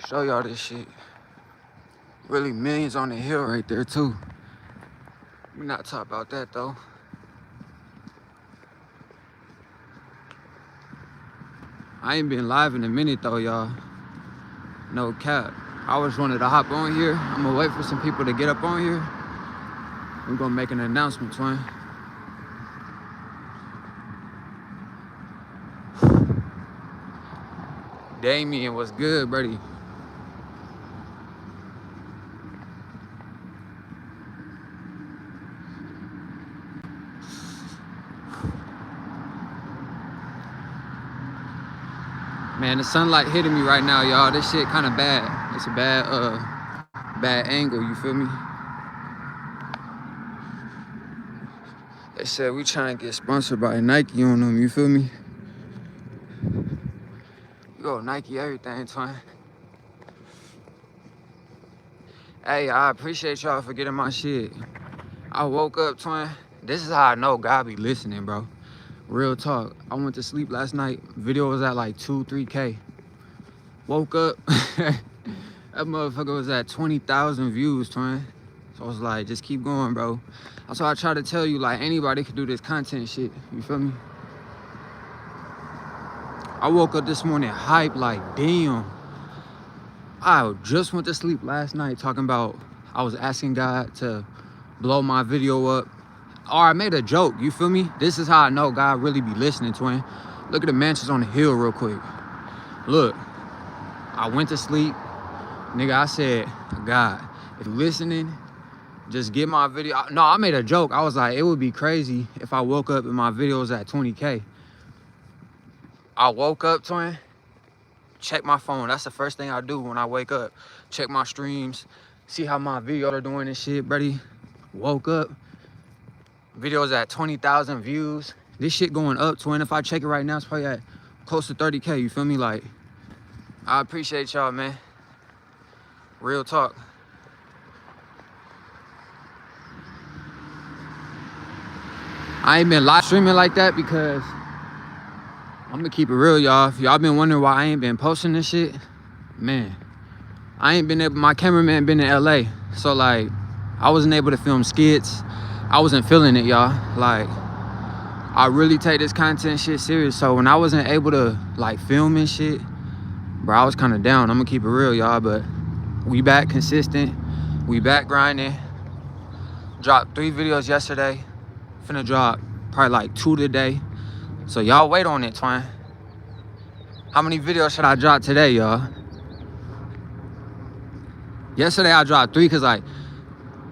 Show y'all this shit. Really millions on the hill right there too. We not talk about that though. I ain't been live in a minute though, y'all. No cap. I was wanted to hop on here. I'm gonna wait for some people to get up on here. We're gonna make an announcement, twin. Damien, what's good, buddy? Man, the sunlight hitting me right now, y'all. This shit kind of bad. It's a bad angle, you feel me? They said we trying to get sponsored by Nike on them, you feel me? Yo, Nike everything, twin. Hey, I appreciate y'all for getting my shit. I woke up, twin. This is how I know God be listening, bro. Real talk. I went to sleep last night. Video was at like 3K. Woke up. That motherfucker was at 20,000 views, twin. So I was like, just keep going, bro. That's why I try to tell you, like, anybody can do this content shit. You feel me? I woke up this morning hype, like, damn. I just went to sleep last night talking about I was asking God to blow my video up. Or I made a joke, you feel me? This is how I know God really be listening, twin. Look at the mansions on the hill real quick. Look, I went to sleep. Nigga, I said, God, if you're listening, just get my video. No, I made a joke. I was like, it would be crazy if I woke up and my video was at 20K. I woke up, twin, check my phone. That's the first thing I do when I wake up. Check my streams, see how my videos are doing and shit, buddy. Woke up. Videos at 20,000 views. This shit going up, twin. If I check it right now, it's probably at close to 30K. You feel me? Like, I appreciate y'all, man. Real talk. I ain't been live streaming like that because I'm gonna keep it real, y'all. If y'all been wondering why I ain't been posting this shit, man, I ain't been able, my cameraman been in LA. So like, I wasn't able to film skits. I wasn't feeling it, y'all. Like, I really take this content shit serious. So when I wasn't able to like film and shit, bro, I was kind of down. I'm gonna keep it real, y'all. But we back consistent. We back grinding. Dropped 3 videos yesterday. Finna drop probably like 2 today. So y'all wait on it, twin. How many videos should I drop today, y'all? Yesterday I dropped 3 cause like,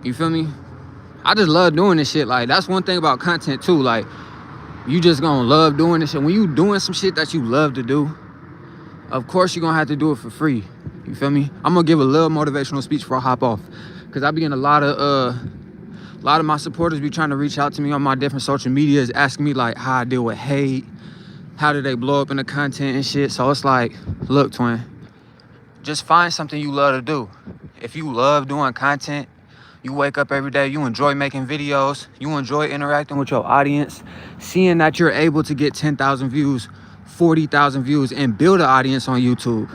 you feel me? I just love doing this shit. Like, that's one thing about content too. Like, you just gonna love doing this shit. When you doing some shit that you love to do, of course you're gonna have to do it for free. You feel me? I'm gonna give a little motivational speech before I hop off. Cause I be getting a lot of my supporters be trying to reach out to me on my different social medias, asking me like how I deal with hate, how do they blow up in the content and shit. So it's like, look, twin, just find something you love to do. If you love doing content, you wake up every day, you enjoy making videos, you enjoy interacting with your audience, seeing that you're able to get 10,000 views, 40,000 views, and build an audience on YouTube.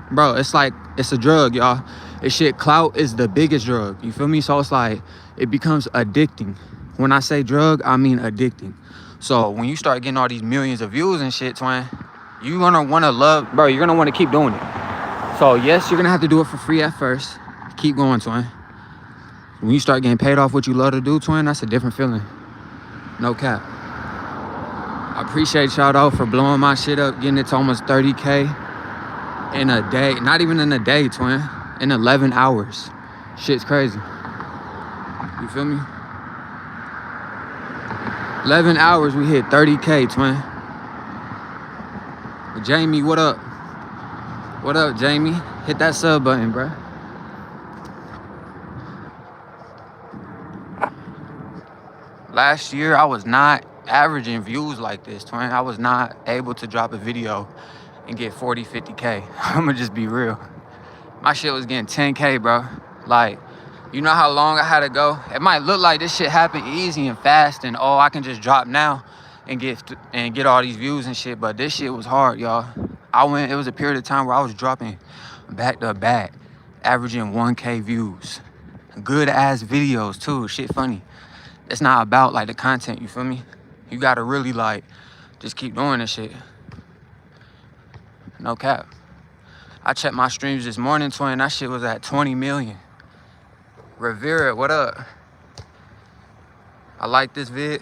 Bro, it's like, it's a drug, y'all. This shit, clout is the biggest drug, you feel me? So it's like, it becomes addicting. When I say drug, I mean addicting. So when you start getting all these millions of views and shit, twin, you're gonna wanna love, bro, you're gonna wanna keep doing it. So yes, you're gonna have to do it for free at first. Keep going, twin. When you start getting paid off what you love to do, twin, that's a different feeling. No cap. I appreciate y'all though for blowing my shit up, getting it to almost 30K in a day. Not even in a day, twin. In 11 hours. Shit's crazy. You feel me? 11 hours, we hit 30K, twin. Jamie, what up? What up, Jamie? Hit that sub button, bro. Last year, I was not averaging views like this, twin. I was not able to drop a video and get 40, 50K. I'ma just be real. My shit was getting 10K, bro. Like, you know how long I had to go? It might look like this shit happened easy and fast and oh, I can just drop now and get all these views and shit, but this shit was hard, y'all. It was a period of time where I was dropping back to back, averaging 1K views. Good ass videos too, shit funny. It's not about like the content, you feel me? You gotta really like, just keep doing this shit. No cap. I checked my streams this morning, twin, that shit was at 20 million. Rivera, what up? I like this vid.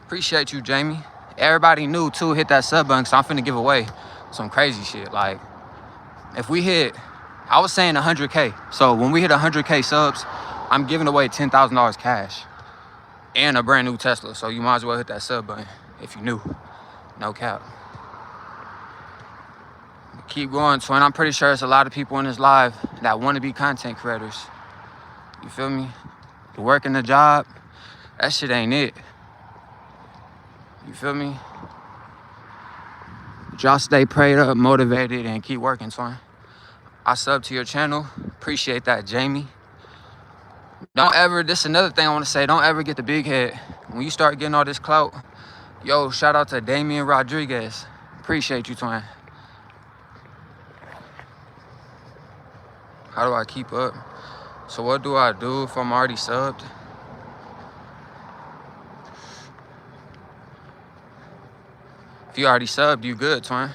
Appreciate you, Jamie. Everybody new too, hit that sub button, so I'm finna give away some crazy shit. Like, if we hit, I was saying 100K. So when we hit 100K subs, I'm giving away $10,000 cash and a brand new Tesla. So you might as well hit that sub button if you new. No cap. Keep going, twin. I'm pretty sure there's a lot of people in this live that want to be content creators. You feel me? You working the job, that shit ain't it. You feel me? Y'all stay prayed up, motivated, and keep working, twin. I sub to your channel. Appreciate that, Jamie. Don't ever, this is another thing I want to say, don't ever get the big head. When you start getting all this clout, yo, shout out to Damian Rodriguez. Appreciate you, twin. How do I keep up? So what do I do if I'm already subbed? If you already subbed, you good, twin.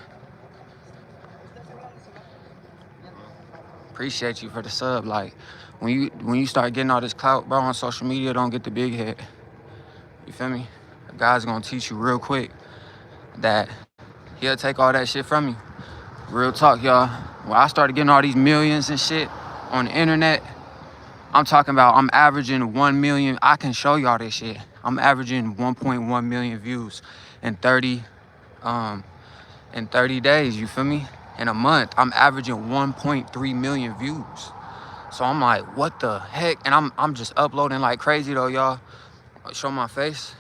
Appreciate you for the sub. Like, when you start getting all this clout, bro, on social media, don't get the big head. You feel me? A guy's gonna teach you real quick that he'll take all that shit from you. Real talk, y'all. When I started getting all these millions and shit on the internet, I'm talking about I'm averaging 1 million. I can show y'all this shit. I'm averaging 1.1 million views in 30 days, you feel me? In a month, I'm averaging 1.3 million views. So I'm like, what the heck? And I'm just uploading like crazy though, y'all. I'll show my face.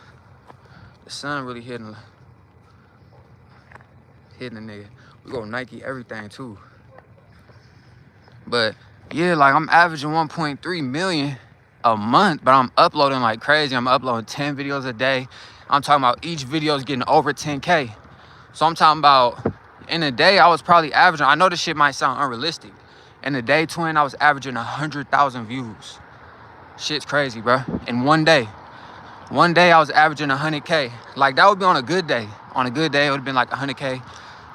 The sun really hitting the nigga. We go Nike everything too. But yeah, like I'm averaging 1.3 million a month, but I'm uploading like crazy. I'm uploading 10 videos a day. I'm talking about each video is getting over 10K. So I'm talking about in a day, I was probably averaging, I know this shit might sound unrealistic. In a day, twin, I was averaging 100,000 views. Shit's crazy, bro. In one day. One day, I was averaging 100K. Like, that would be on a good day. On a good day, it would have been like 100K.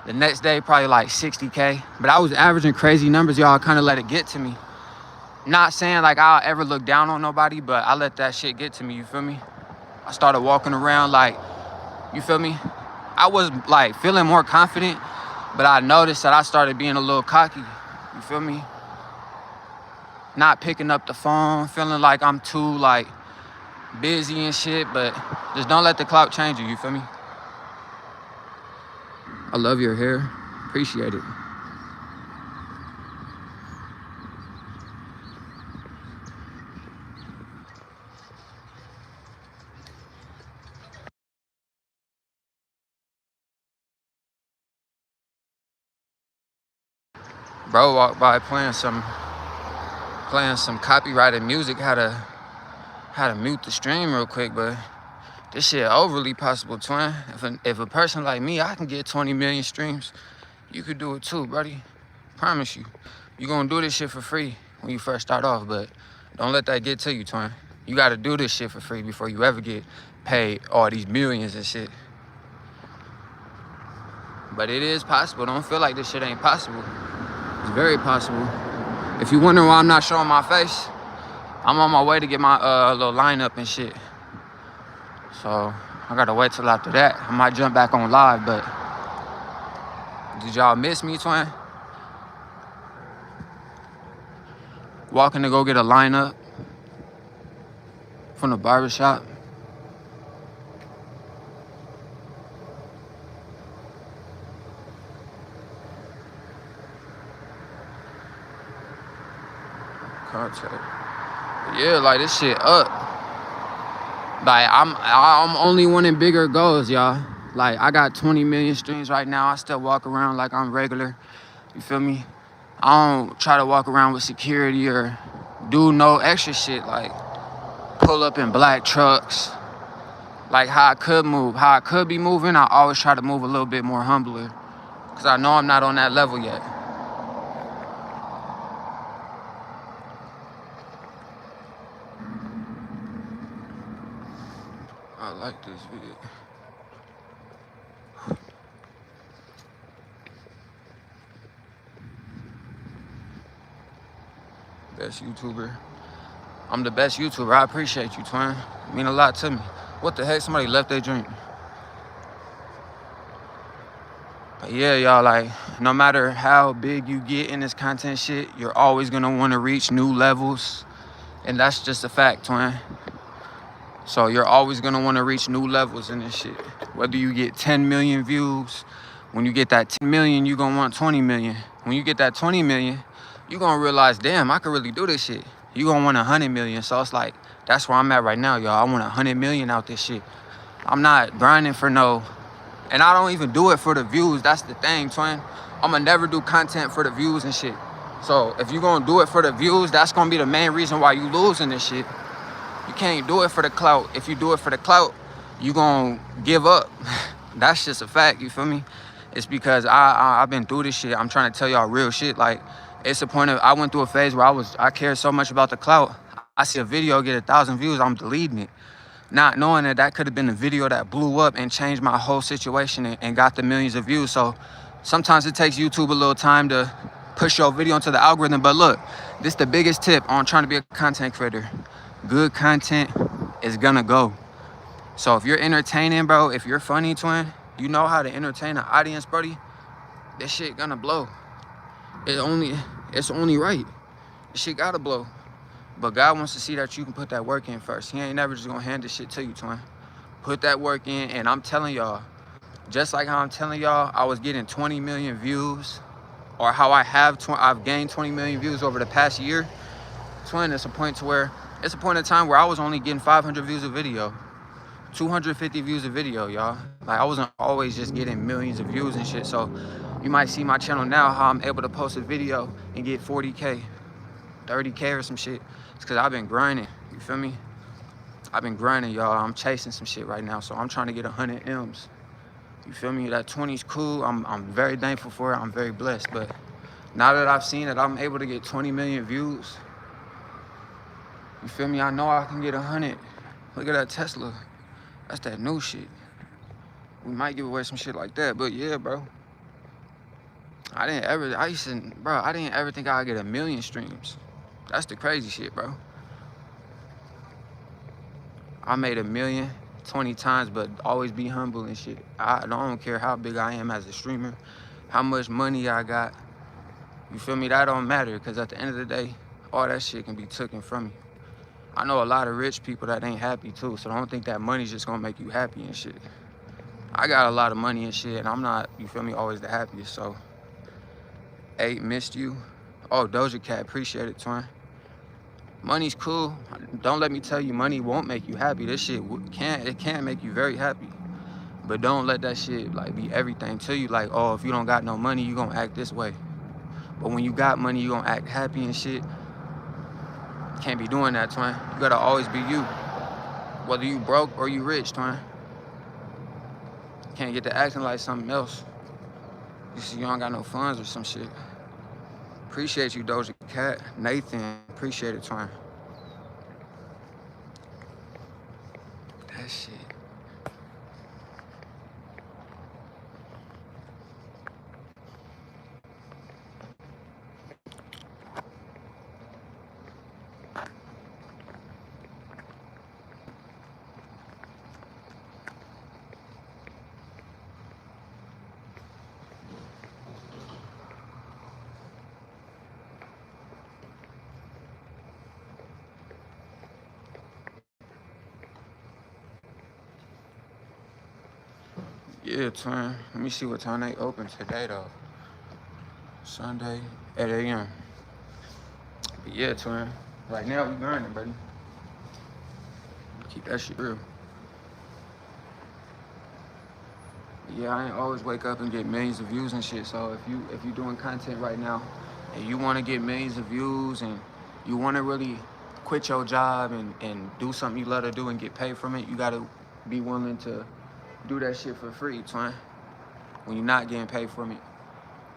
The next day, probably like 60K. But I was averaging crazy numbers, y'all. Kind of let it get to me. Not saying like I'll ever look down on nobody, but I let that shit get to me, you feel me? I started walking around like, you feel me? I was like feeling more confident, but I noticed that I started being a little cocky, you feel me? Not picking up the phone, feeling like I'm too like busy and shit, but just don't let the clout change you feel me? I love your hair, appreciate it. Bro walked by playing some copyrighted music. Had to mute the stream real quick, but this shit overly possible, twin. If a person like me, I can get 20 million streams, you could do it too, buddy. Promise you. You gonna do this shit for free when you first start off, but don't let that get to you, twin. You gotta do this shit for free before you ever get paid all these millions and shit. But it is possible. Don't feel like this shit ain't possible. It's very possible. If you wondering why I'm not showing my face, I'm on my way to get my little lineup and shit. So I gotta wait till after that. I might jump back on live, but did y'all miss me, twin? Walking to go get a lineup from the barbershop. Contact. Yeah, like this shit up. Like I'm only wanting bigger goals, y'all. Like I got 20 million streams right now. I still walk around like I'm regular. You feel me? I don't try to walk around with security or do no extra shit like pull up in black trucks. Like how I could be moving, I always try to move a little bit more humbler. Cause I know I'm not on that level yet. I like this video. Best YouTuber. I'm the best YouTuber. I appreciate you, twin. You mean a lot to me. What the heck? Somebody left their drink. But yeah, y'all, like, no matter how big you get in this content shit, you're always gonna want to reach new levels. And that's just a fact, twin. So you're always gonna want to reach new levels in this shit. Whether you get 10 million views, when you get that 10 million, you're gonna want 20 million. When you get that 20 million, you're gonna realize, damn, I could really do this shit. You're gonna want 100 million. So it's like, that's where I'm at right now, y'all. I want 100 million out this shit. I'm not grinding for no, and I don't even do it for the views. That's the thing, twin. I'ma never do content for the views and shit. So if you're gonna do it for the views, that's gonna be the main reason why you losing this shit. You can't do it for the clout. If you do it for the clout, you gonna give up. That's just a fact, you feel me? It's because I've been through this shit. I'm trying to tell y'all real shit. Like, it's a point of, I went through a phase where I cared so much about the clout. I see a video get 1,000 views, I'm deleting it. Not knowing that that could have been a video that blew up and changed my whole situation and got the millions of views. So sometimes it takes YouTube a little time to push your video into the algorithm. But look, this is the biggest tip on trying to be a content creator. Good content is gonna go. So if you're entertaining, bro, if you're funny, twin, you know how to entertain an audience, buddy, this shit gonna blow. It's only right. This shit gotta blow. But God wants to see that you can put that work in first. He ain't never just gonna hand this shit to you, twin. Put that work in, and I'm telling y'all, just like how I'm telling y'all, I was getting 20 million views, or how I've gained 20 million views over the past year, twin, it's a point in time where I was only getting 500 views a video, 250 views a video, y'all. Like, I wasn't always just getting millions of views and shit. So you might see my channel now, how I'm able to post a video and get 40K, 30K or some shit. It's because I've been grinding, you feel me? I've been grinding, y'all. I'm chasing some shit right now, so I'm trying to get 100 M's. You feel me? That 20's cool. I'm very thankful for it. I'm very blessed. But now that I've seen that I'm able to get 20 million views, you feel me? I know I can get 100. Look at that Tesla. That's that new shit. We might give away some shit like that, but yeah, bro. I didn't ever think I'd get 1 million streams. That's the crazy shit, bro. I made 1 million 20 times, but always be humble and shit. I don't care how big I am as a streamer, how much money I got. You feel me? That don't matter, because at the end of the day, all that shit can be taken from you. I know a lot of rich people that ain't happy too, so don't think that money's just gonna make you happy and shit. I got a lot of money and shit, and I'm not, you feel me, always the happiest, so. 8, missed you. Oh, Doja Cat, appreciate it, twin. Money's cool. Don't let me tell you money won't make you happy. This shit can make you very happy. But don't let that shit like be everything to you. Like, oh, if you don't got no money, you gonna act this way. But when you got money, you gonna act happy and shit. Can't be doing that, twin. You gotta always be you. Whether you broke or you rich, twin. Can't get to acting like something else. You see, you don't got no funds or some shit. Appreciate you, Doja Cat. Nathan, appreciate it, twin. That shit. Yeah, twin. Let me see what time they open today, though. Sunday, 8 a.m. But yeah, twin. Right now, we grinding, buddy. Keep that shit real. But yeah, I ain't always wake up and get millions of views and shit. So if you doing content right now and you want to get millions of views and you want to really quit your job and do something you love to do and get paid from it, you got to be willing to do that shit for free, twin. When you're not getting paid from it.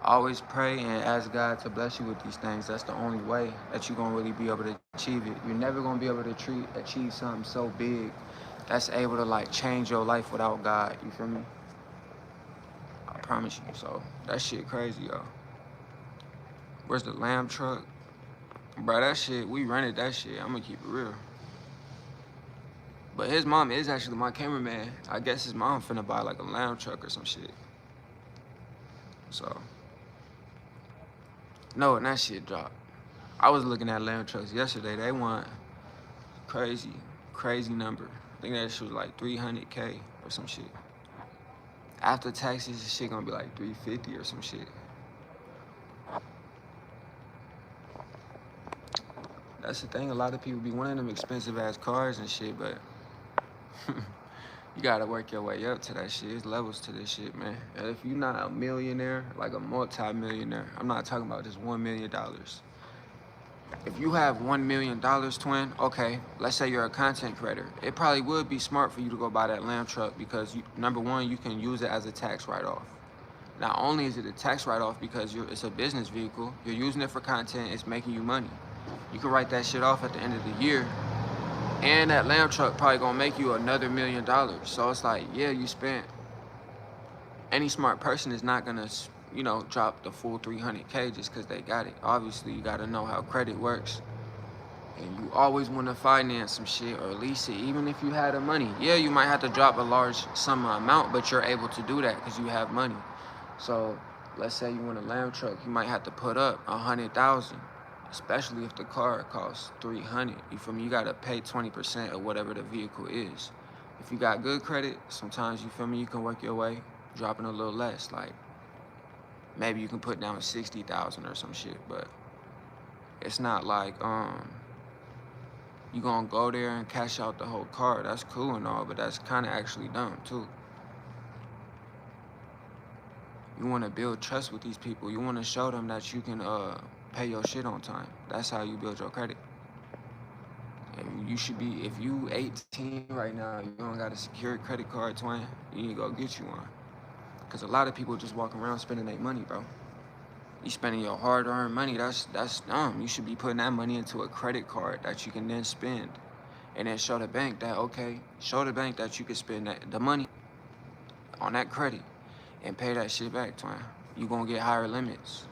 Always pray and ask God to bless you with these things. That's the only way that you're going to really be able to achieve it. You're never going to be able to achieve something so big that's able to like change your life without God. You feel me? I promise you. So that shit crazy, yo. Where's the lamb truck? Bro, that shit, we rented that shit. I'm gonna keep it real. But his mom is actually my cameraman. I guess his mom finna buy like a lamb truck or some shit. So, no, and that shit dropped. I was looking at lamb trucks yesterday. They want crazy number. I think that shit was like 300K or some shit. After taxes, this shit gonna be like 350 or some shit. That's the thing. A lot of people be wanting them expensive ass cars and shit, but you gotta work your way up to that shit. There's levels to this shit, man. And if you're not a millionaire, like a multi-millionaire, I'm not talking about just $1 million. If you have $1 million, twin, okay, let's say you're a content creator. It probably would be smart for you to go buy that lamb truck because, number one, you can use it as a tax write-off. Not only is it a tax write-off because it's a business vehicle, you're using it for content, it's making you money. You can write that shit off at the end of the year, and that lamb truck probably gonna make you another $1 million. So it's like, yeah, you spent. Any smart person is not gonna, drop the full 300K just because they got it. Obviously, you gotta know how credit works, and you always want to finance some shit or lease it, even if you had the money. Yeah, you might have to drop a large sum amount, but you're able to do that because you have money. So let's say you want a lamb truck, you might have to put up 100,000. Especially if the car costs 300. You feel me? You gotta pay 20% of whatever the vehicle is. If you got good credit, sometimes, you feel me, you can work your way, dropping a little less. Like maybe you can put down 60,000 or some shit, but it's not like you gonna go there and cash out the whole car. That's cool and all, but that's kind of actually dumb too. You want to build trust with these people. You want to show them that you can pay your shit on time. That's how you build your credit. And you should be, if you 18 right now, you don't got a secured credit card, twin, you need to go get you one. Because a lot of people just walk around spending their money, bro. You spending your hard-earned money, that's dumb. You should be putting that money into a credit card that you can then spend. And then show the bank that, okay, show the bank that you can spend the money on that credit and pay that shit back, twin. You gonna get higher limits.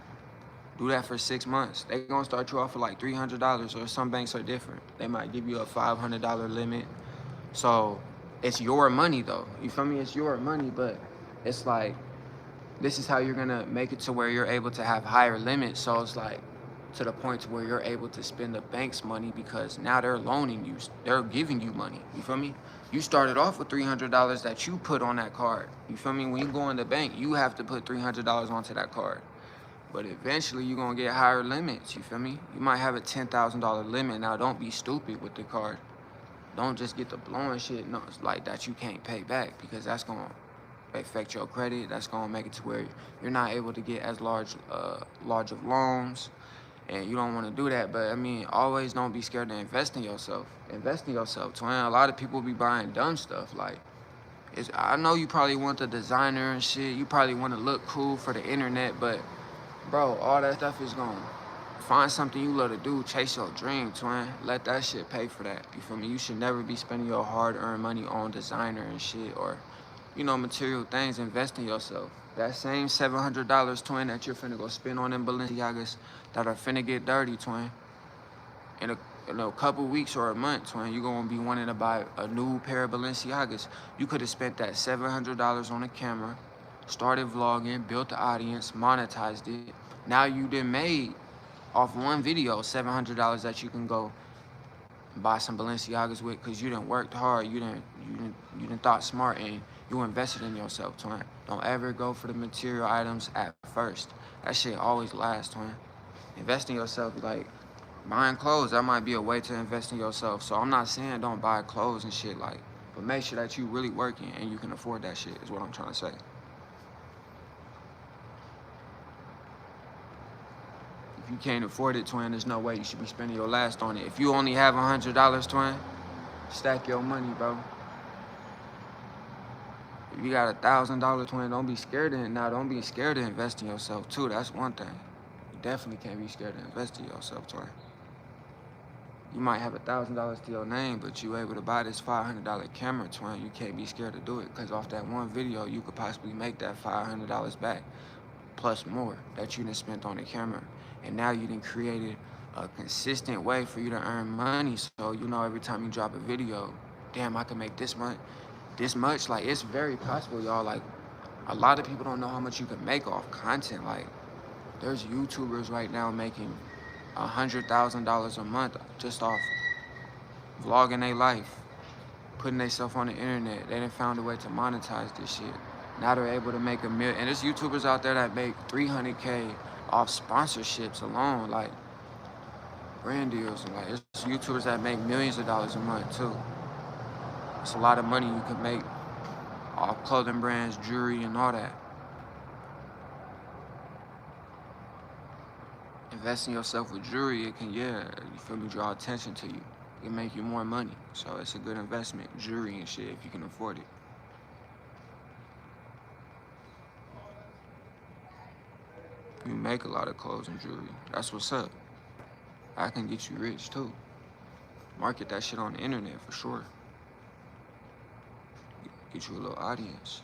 Do that for 6 months. They gonna start you off with like $300, or some banks are different. They might give you a $500 limit. So it's your money though. You feel me? It's your money, but it's like, this is how you're gonna make it to where you're able to have higher limits. So it's like to the point to where you're able to spend the bank's money because now they're loaning you. They're giving you money. You feel me? You started off with $300 that you put on that card. You feel me? When you go in the bank, you have to put $300 onto that card. But eventually you're gonna get higher limits, you feel me? You might have a $10,000 limit. Now don't be stupid with the card. Don't just get the blowing shit, no, it's like that you can't pay back, because that's gonna affect your credit. That's gonna make it to where you're not able to get as large of loans, and you don't wanna do that. But I mean, always don't be scared to invest in yourself. Invest in yourself, twin. A lot of people be buying dumb stuff, like, I know you probably want the designer and shit, you probably wanna look cool for the internet, but bro, all that stuff is gone. Find something you love to do. Chase your dream, twin. Let that shit pay for that. You feel me? You should never be spending your hard-earned money on designer and shit, or, material things. Invest in yourself. That same $700, twin, that you're finna go spend on them Balenciagas that are finna get dirty, twin. In a couple weeks or a month, twin, you're gonna be wanting to buy a new pair of Balenciagas. You could have spent that $700 on a camera, started vlogging, built the audience, monetized it. Now you done made off one video $700 that you can go buy some Balenciagas with, because you done worked hard, you done thought smart, and you invested in yourself, twin. Don't ever go for the material items at first. That shit always lasts, twin. Invest in yourself. Like buying clothes, that might be a way to invest in yourself. So I'm not saying don't buy clothes and shit, like, but make sure that you really working and you can afford that shit, is what I'm trying to say. If you can't afford it, twin, there's no way you should be spending your last on it. If you only have $100, twin, stack your money, bro. If you got $1,000, twin, don't be scared of it. Now, don't be scared to invest in yourself, too. That's one thing. You definitely can't be scared to invest in yourself, twin. You might have $1,000 to your name, but you able to buy this $500 camera, twin. You can't be scared to do it, because off that one video, you could possibly make that $500 back, plus more that you done spent on the camera. And now you done created a consistent way for you to earn money. So you know every time you drop a video, damn, I can make this much. Like, it's very possible, y'all. Like, a lot of people don't know how much you can make off content. Like, there's YouTubers right now making $100,000 a month just off vlogging their life, putting themselves on the internet. They done found a way to monetize this shit. Now they're able to make $1 million. And there's YouTubers out there that make 300K off sponsorships alone, like brand deals. And like, there's YouTubers that make millions of dollars a month too. It's a lot of money you can make off clothing brands, jewelry, and all that. Invest in yourself with jewelry, it can, yeah, you feel me, draw attention to you. It can make you more money. So it's a good investment, jewelry and shit, if you can afford it. You make a lot of clothes and jewelry. That's what's up. I can get you rich too. Market that shit on the internet for sure. Get you a little audience.